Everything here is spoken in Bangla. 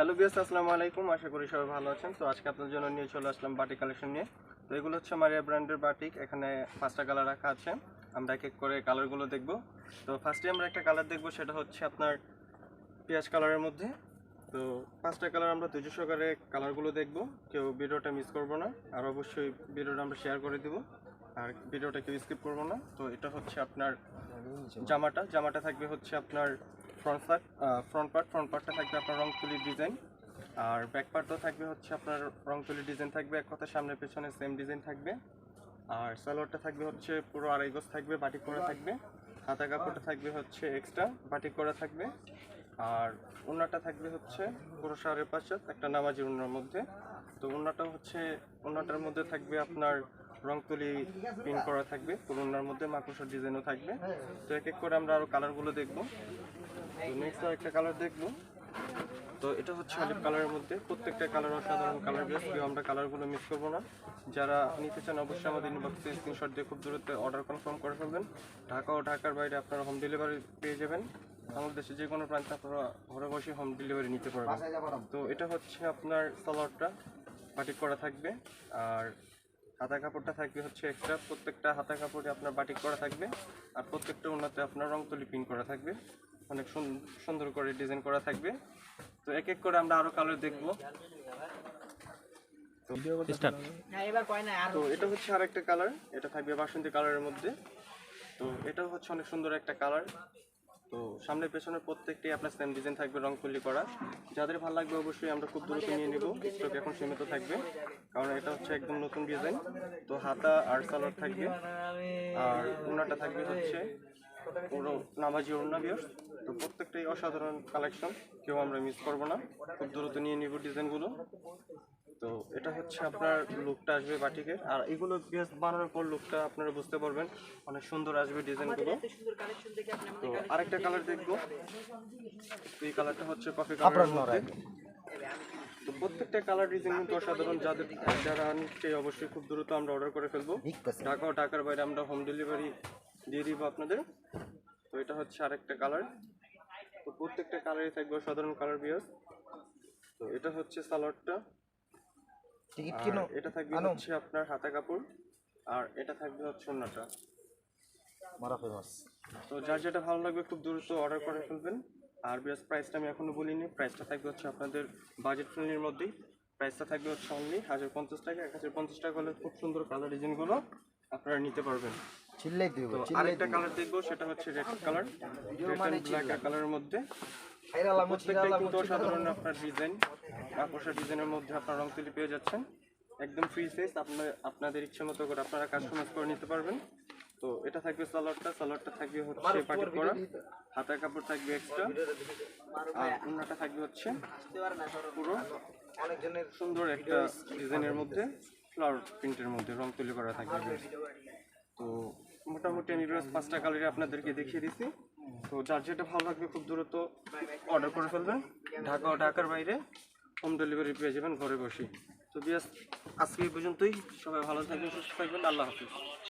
হ্যালো ভিউয়ার্স, আসসালামু আলাইকুম। আশা করি সবাই ভালো আছেন। তো আজকে আপনাদের জন্য নিয়ে চলে আসলাম বাটিক কালেকশন নিয়ে। তো এগুলো হচ্ছে মারিয়া ব্র্যান্ডের বাটিক। এখানে 5টা কালার রাখা আছে। আমরা এক এক করে কালারগুলো দেখব। তো ফার্স্টে আমরা একটা কালার দেখব, সেটা হচ্ছে আপনার পেঁয়াজ কালারের মধ্যে। তো 5টা কালার আমরা ধৈর্য সহকারে কালারগুলো দেখব। কেউ ভিডিওটা মিস করব না, আর অবশ্যই ভিডিওটা আমরা শেয়ার করে দেব, আর ভিডিওটা কেউ স্কিপ করব না। তো এটা হচ্ছে আপনার জামাটা থাকবে হচ্ছে আপনার ফ্রন্ট পার্টটা থাকবে আপনার রং তুলি ডিজাইন, আর ব্যাক পার্টও থাকবে হচ্ছে আপনার রং তুলি ডিজাইন থাকবে। এক কথা সামনে পেছনে সেম ডিজাইন থাকবে। আর সালোয়ারটা থাকবে হচ্ছে পুরো আড়াই গজ থাকবে, বাটিক করা থাকবে। হাতা কাপড়টা থাকবে হচ্ছে এক্সট্রা বাটিক করা থাকবে। আর ওড়নাটা থাকবে হচ্ছে পুরো 5.5 একটা নামাজি ওড়নার মধ্যে। তো ওড়নাটার মধ্যে থাকবে আপনার রং তুলি প্রিন্ট করা থাকবে, পুরো ওড়নার মধ্যে মাকড়সার ডিজাইনও থাকবে। তো এক এক করে আমরা আরও কালারগুলো দেখবো। তো নেক্সট একটা কালার দেখবো। তো এটা হচ্ছে অলিভ কালারের মধ্যে। প্রত্যেকটা কালার অসাধারণ কালার বেস, কেউ আমরা কালারগুলো মিস করবো না। যারা নিতে চান অবশ্যই আমাদের ইনবক্সে স্ক্রিনশট দিয়ে খুব দ্রুত অর্ডার কনফার্ম করে ফেলবেন। ঢাকা ও ঢাকার বাইরে আপনারা হোম ডেলিভারি পেয়ে যাবেন। আমাদের দেশে যে কোনো প্রান্তে আপনারা ঘরে বসে হোম ডেলিভারি নিতে পারবেন। তো এটা হচ্ছে আপনার সালোয়ারটা বাটিক করা থাকবে, আর হাতা কাপড়টা থাকবে হচ্ছে এক্সট্রা। প্রত্যেকটা হাতা কাপড়ে আপনার বাটিক করা থাকবে, আর প্রত্যেকটা ওনাতে আপনার রং তুলি প্রিন্ট করা থাকবে, অনেক সুন্দর করে ডিজাইন করা থাকবে। তো এক এক করে আমরা আরো কালার দেখবো। তো এটা হচ্ছে আরেকটা কালার, এটা থাকবে বাসন্তী কালারের মধ্যে। তো এটাও হচ্ছে অনেক সুন্দর একটা কালার। তো সামনে পেছনে প্রত্যেকটাই আপনার সেম ডিজাইন থাকবে, রং তুলি করা। যাদের ভালো লাগবে অবশ্যই আমরা খুব দ্রুত নিয়ে নেব, স্টক এখন সীমিত থাকবে, কারণ এটা হচ্ছে একদম নতুন ডিজাইন। তো হাতা আর সালোয়ার থাকবে, আর ওড়নাটা থাকবে হচ্ছে পুরো নামাজি ওড়না ভিউয়ার্স। তো প্রত্যেকটাই অসাধারণ কালেকশন, কেউ আমরা মিস করবো না, খুব দ্রুত নিয়ে নিব ডিজাইনগুলো। তো এটা হচ্ছে আপনার লুকটা আসবে বাটিকের, আর এগুলো বেশ বানানোর পর লুকটা আপনারা বুঝতে পারবেন, অনেক সুন্দর আসবে ডিজাইনগুলো। তো আরেকটা কালার দেখবো। এই কালারটা হচ্ছে কফি কালারের মধ্যে। তো প্রত্যেকটা কালার ডিজাইন কিন্তু অসাধারণ। যারা নিচ্ছে অবশ্যই খুব দ্রুত আমরা অর্ডার করে ফেলবো। ঢাকা ও ঢাকার বাইরে আমরা হোম ডেলিভারি দিয়ে দিব আপনাদের। তো এটা হচ্ছে আরেকটা কালার। তো প্রত্যেকটা কালারই থাকবে অসাধারণ কালার বিয়ার। তো এটা হচ্ছে সালোয়ারটা, এটা থাকবে হচ্ছে আপনার হাতা কাপড়, আর এটা থাকবে হচ্ছে ওড়নাটা। তো যার যেটা ভালো লাগবে খুব দ্রুত অর্ডার করে ফেলবেন। আর বিয়ার প্রাইসটা আমি এখনো বলিনি, প্রাইসটা থাকবে হচ্ছে আপনাদের বাজেট ফ্রেন্ডলির মধ্যেই। প্রাইসটা থাকবে হচ্ছে অনলি 1050 টাকা। 1050 টাকা হলে খুব সুন্দর কালার ডিজাইনগুলো আপনারা নিতে পারবেন। তো আরেকটা কালার দেখবো, সেটা হচ্ছে রেড কালার, ব্ল্যাক কালারের মধ্যে। প্রত্যেকটা কিন্তু অসাধারণ আপনার ডিজাইন, মাকড়সা ডিজাইনের মধ্যে আপনার রং তুলি পেয়ে যাচ্ছেন, একদম ফ্রি সাইজ। আপনাদের ইচ্ছে মতো করে আপনারা কাস্টমাইজ করে নিতে পারবেন। তো এটা থাকবে সালোয়ারটা থাকবে হচ্ছে পাটিক করা, হাতার কাপড় থাকবে এক্সট্রা, আর ওড়নাটা থাকবে হচ্ছে পুরো সুন্দর একটা ডিজাইনের মধ্যে, ফ্লাওয়ার প্রিন্টের মধ্যে রং তুলি করা থাকবে। তো মোটামুটি আমি 5টা কালারে আপনাদেরকে দেখিয়ে দিচ্ছি। তো যার যেটা ভালো লাগবে খুব দ্রুত অর্ডার করে ফেলবেন। ঢাকা ও ঢাকার বাইরে হোম ডেলিভারি পেয়ে যাবেন ঘরে বসে। তো বিয়াস আজকে এই পর্যন্তই। সবাই ভালো থাকবেন, সুস্থ থাকবেন। আল্লাহ হাফিজ।